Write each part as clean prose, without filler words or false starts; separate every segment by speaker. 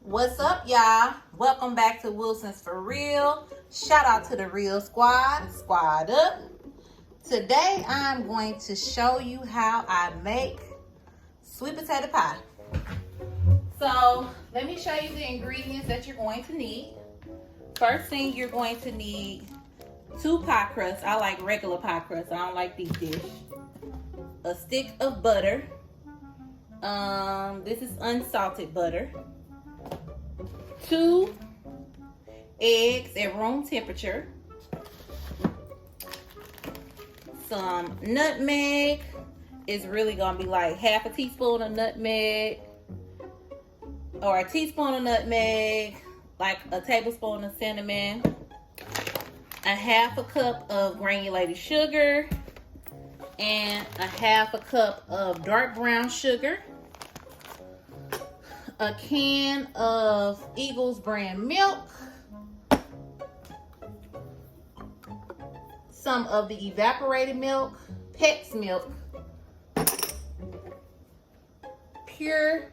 Speaker 1: What's up, y'all? Welcome back to Wilson's For Real. Shout out to the Real Squad. Squad up. Today, I'm going to show you how I make sweet potato pie. So, let me show you the ingredients that you're going to need. First thing, you're going to need 2 pie crusts. I like regular pie crusts. I don't like deep dish. A stick of butter. This is unsalted butter. 2 eggs at room temperature. Some nutmeg. It's really gonna be like half a teaspoon of nutmeg, or a teaspoon of nutmeg, like a tablespoon of cinnamon, a half a cup of granulated sugar, and a half a cup of dark brown sugar, a can of Eagles brand milk, some of the evaporated milk, Pet's milk, pure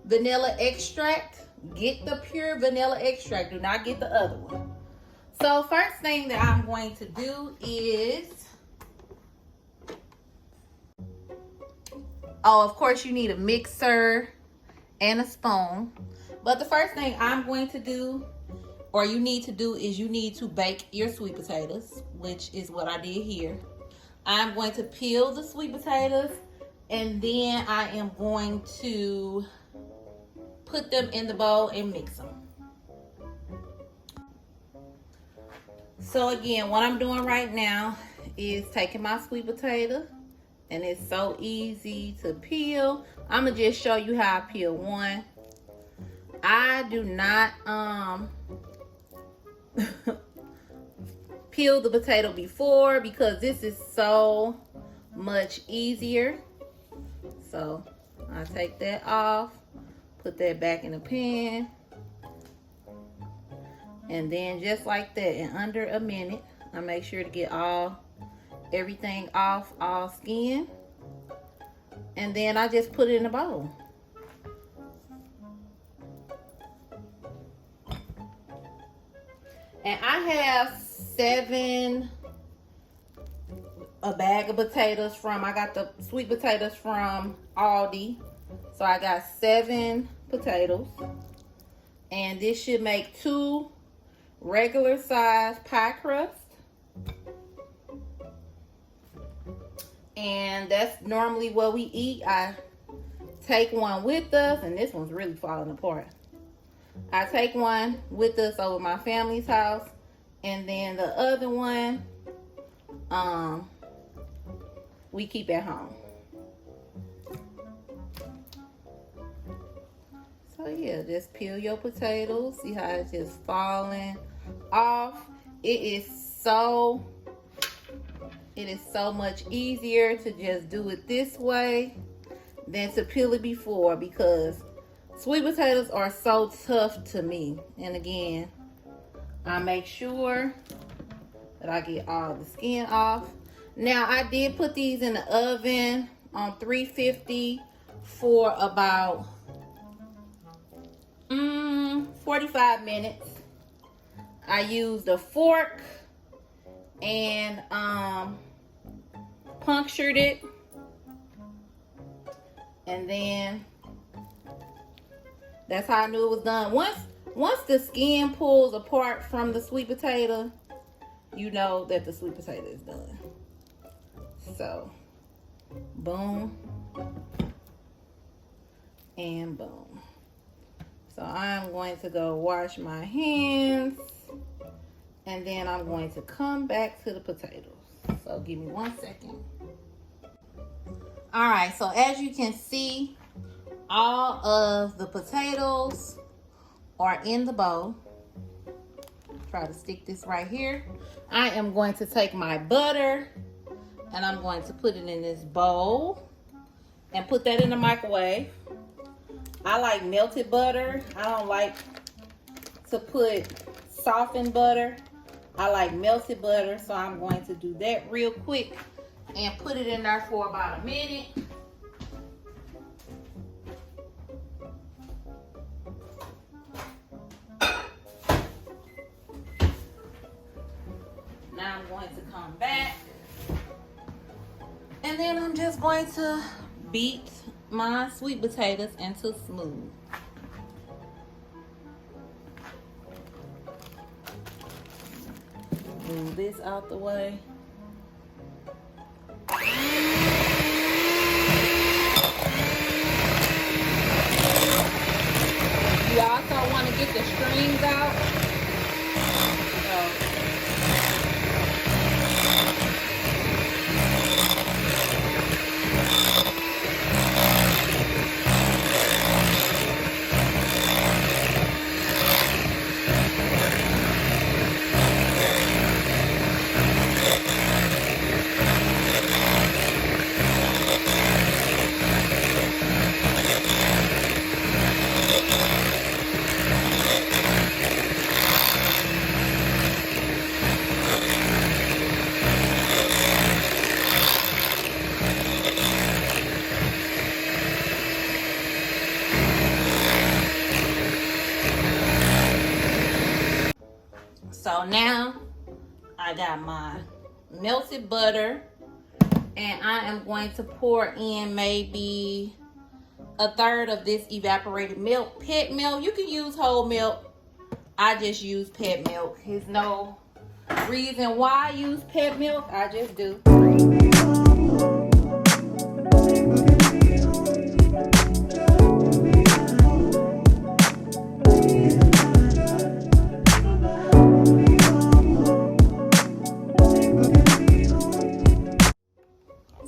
Speaker 1: vanilla extract. Get the pure vanilla extract. Do not get the other one. So first thing that I'm going to do is, of course you need a mixer and a spoon. But the first thing I'm going to do, or you need to do, is you need to bake your sweet potatoes, which is what I did here. I'm going to peel the sweet potatoes, and then I am going to put them in the bowl and mix them. So again, what I'm doing right now is taking my sweet potato, and it's so easy to peel. I'm gonna just show you how I peel one. I do not peel the potato before, because this is so much easier. So I take that off, put that back in the pan, and then just like that, in under a minute, I make sure to get everything off, all skin, and then I just put it in a bowl. And I have a bag of potatoes I got the sweet potatoes from Aldi. So I got 7 potatoes. And this should make 2 regular size pie crusts. And that's normally what we eat. I take one with us, and this one's really falling apart. I take one with us over my family's house, and then the other one we keep at home. So yeah, just peel your potatoes. See how it's just falling off. It is so much easier to just do it this way than to peel it before, because sweet potatoes are so tough to me. And again, I make sure that I get all the skin off. Now, I did put these in the oven on 350 for about 45 minutes. I used a fork and punctured it, and then that's how I knew it was done. Once the skin pulls apart from the sweet potato, you know that the sweet potato is done. So, boom and boom. So I'm going to go wash my hands, and then I'm going to come back to the potatoes. So give me 1 second. All right, so as you can see, all of the potatoes are in the bowl. Try to stick this right here. I am going to take my butter, and I'm going to put it in this bowl and put that in the microwave. I like melted butter. I don't like to put softened butter. I like melted butter, so I'm going to do that real quick and put it in there for about a minute. going to come back. And then I'm just going to beat my sweet potatoes into smooth. Move this out the way. You also want to get the strings out. So now I got my melted butter, and I am going to pour in maybe a third of this evaporated milk, pet milk. You can use whole milk. I just use pet milk. There's no reason why I use pet milk. I just do.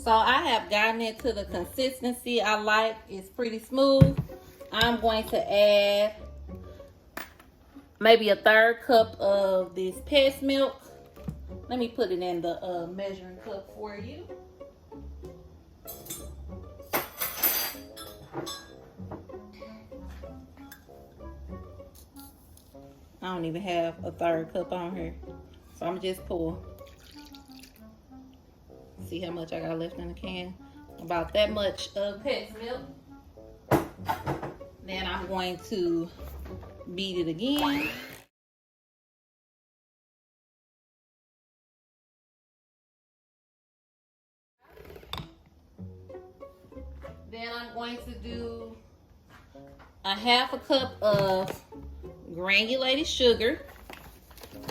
Speaker 1: So I have gotten it to the consistency I like. It's pretty smooth. I'm going to add maybe a third cup of this pet milk. Let me put it in the measuring cup for you. I don't even have a third cup on here. So I'm just pour. See how much I got left in the can? About that much of pet milk. Then I'm going to beat it again. Then I'm going to do a half a cup of granulated sugar.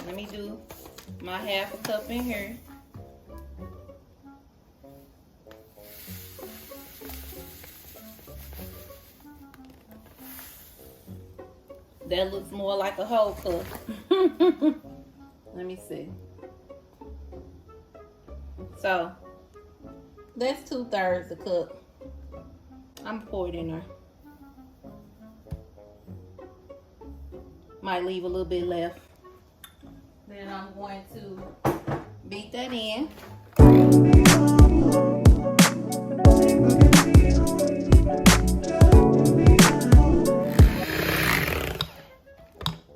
Speaker 1: Let me do my half a cup in here. That looks more like a whole cup. Let me see. So that's 2/3 a cup. I'm pouring it in there. Might leave a little bit left. Then I'm going to beat that in.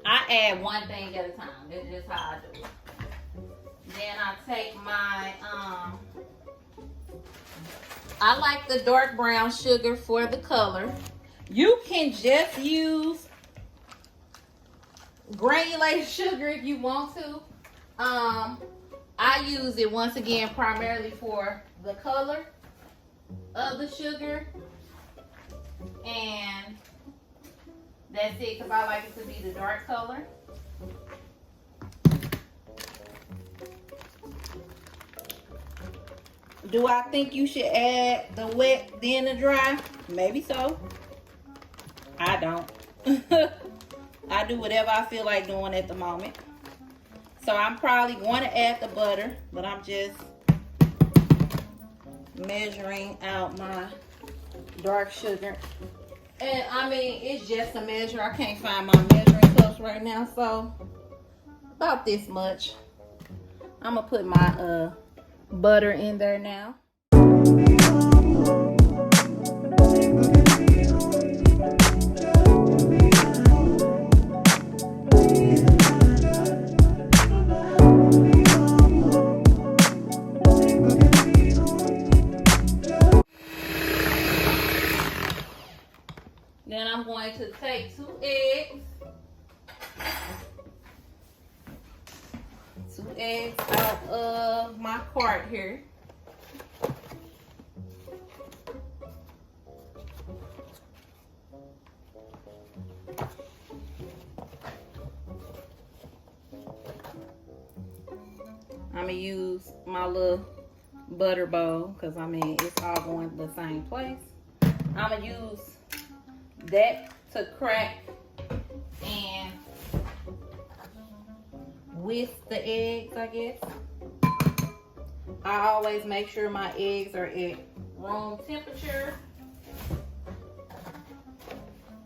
Speaker 1: I add one thing at a time. That's just how I do it. Then I take my, I like the dark brown sugar for the color. You can just use granulated sugar if you want to. I use it once again primarily for the color of the sugar, and that's it, because I like it to be the dark color. Do I think you should add the wet then the dry? Maybe so. I don't. I do whatever I feel like doing at the moment. So I'm probably going to add the butter, but I'm just measuring out my dark sugar. And I mean, it's just a measure. I can't find my measuring cups right now, so about this much. I'm gonna put my butter in there now. Then I'm going to take 2 eggs. 2 2 eggs out of my cart here. I'm gonna use my little butter bowl because I mean it's all going to the same place. I'm gonna use that to crack and whisk the eggs, I guess. I always make sure my eggs are at room temperature.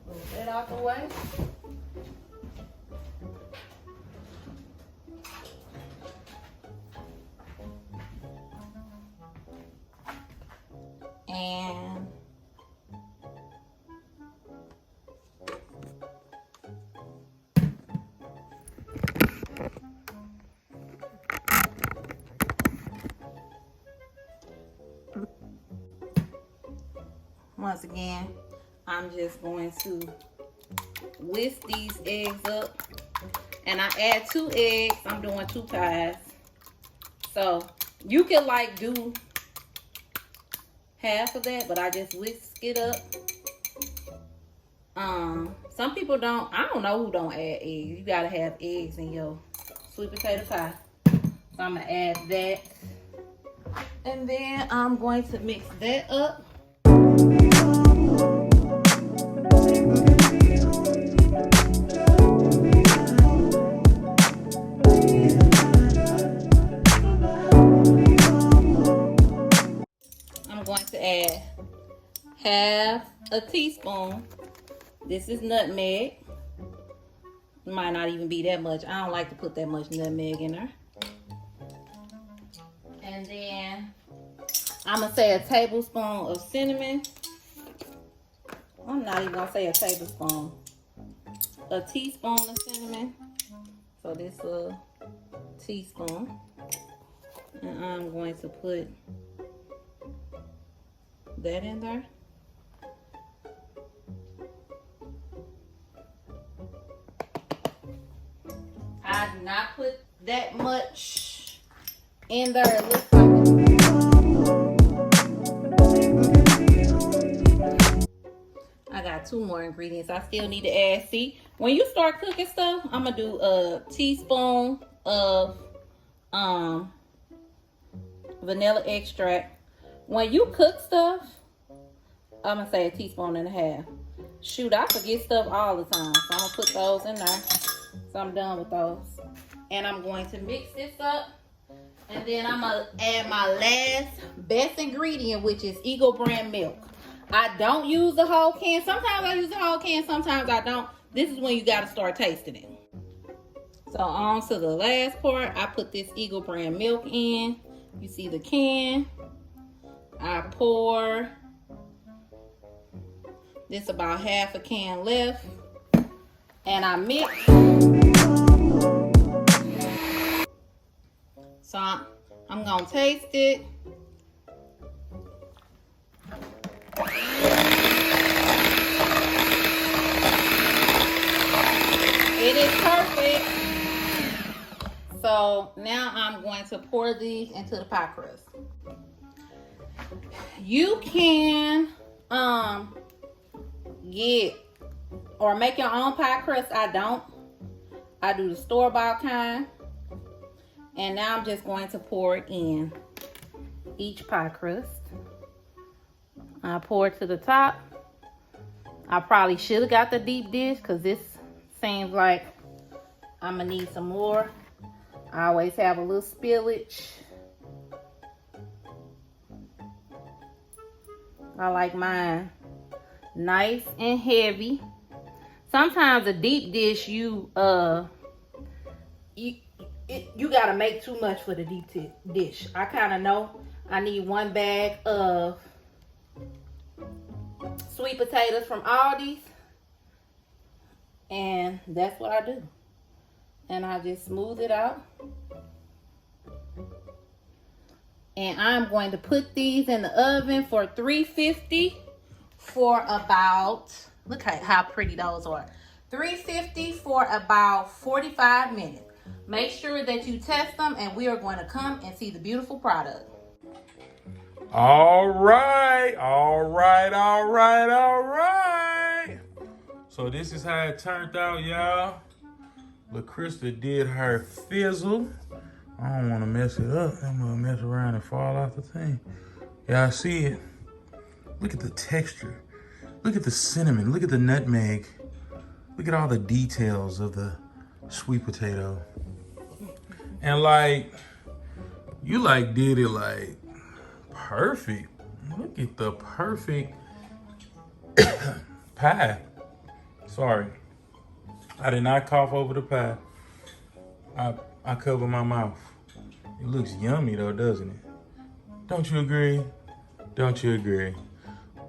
Speaker 1: Move that out the way. And once again, I'm just going to whisk these eggs up. And I add 2 eggs. I'm doing 2 pies. So you can like do half of that, but I just whisk it up. Some people don't, I don't know who don't add eggs. You gotta have eggs in your sweet potato pie. So I'm gonna add that. And then I'm going to mix that up. I'm going to add half a teaspoon. This is nutmeg. It might not even be that much. I don't like to put that much nutmeg in there. And then I'm gonna say a tablespoon of cinnamon. I'm not even gonna say a tablespoon. A teaspoon of cinnamon. So this is a teaspoon. And I'm going to put that in there. I did not put that much in there. It looks like I got 2 more ingredients I still need to add. See, when you start cooking stuff, I'm gonna do a teaspoon of vanilla extract. When you cook stuff, I'm gonna say a teaspoon and a half. Shoot, I forget stuff all the time, so I'm gonna put those in there. So I'm done with those. And I'm going to mix this up. And then I'm gonna add my last best ingredient, which is Eagle brand milk. I don't use the whole can. Sometimes I use the whole can, sometimes I don't. This is when you gotta start tasting it. So on to the last part, I put this Eagle brand milk in. You see the can. I pour. This about half a can left. And I mix. So I'm gonna taste it. It is perfect. So now I'm going to pour these into the pie crust. You can get or make your own pie crust. I don't. I do the store-bought kind. And now I'm just going to pour it in each pie crust. I pour it to the top. I probably should have got the deep dish because this seems like I'm gonna need some more. I always have a little spillage. I like mine nice and heavy. Sometimes a deep dish you gotta make too much for the deep dish. I kind of know I need 1 bag of sweet potatoes from Aldi's, and that's what I do. And I just smooth it out. And I'm going to put these in the oven for 350 for about, look at how pretty those are. 350 for about 45 minutes. Make sure that you test them, and we are going to come and see the beautiful product.
Speaker 2: All right. So this is how it turned out, y'all. LaCrystal did her fizzle. I don't want to mess it up. I'm going to mess around and fall off the thing. Y'all see it? Look at the texture. Look at the cinnamon. Look at the nutmeg. Look at all the details of the sweet potato. And like, you like did it like perfect. Look at the perfect pie. Sorry. I did not cough over the pie. I cover my mouth. It looks yummy though, doesn't it? Don't you agree? Don't you agree?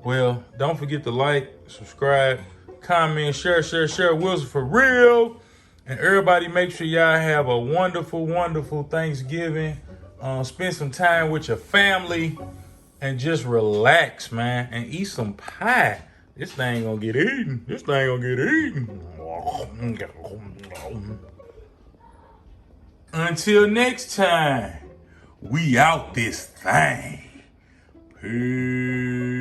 Speaker 2: Well, don't forget to like, subscribe, comment, share. Wilson for real. And everybody make sure y'all have a wonderful Thanksgiving. Spend some time with your family and just relax, man, and eat some pie. This thing gonna get eaten. Until next time, we out this thing. Peace.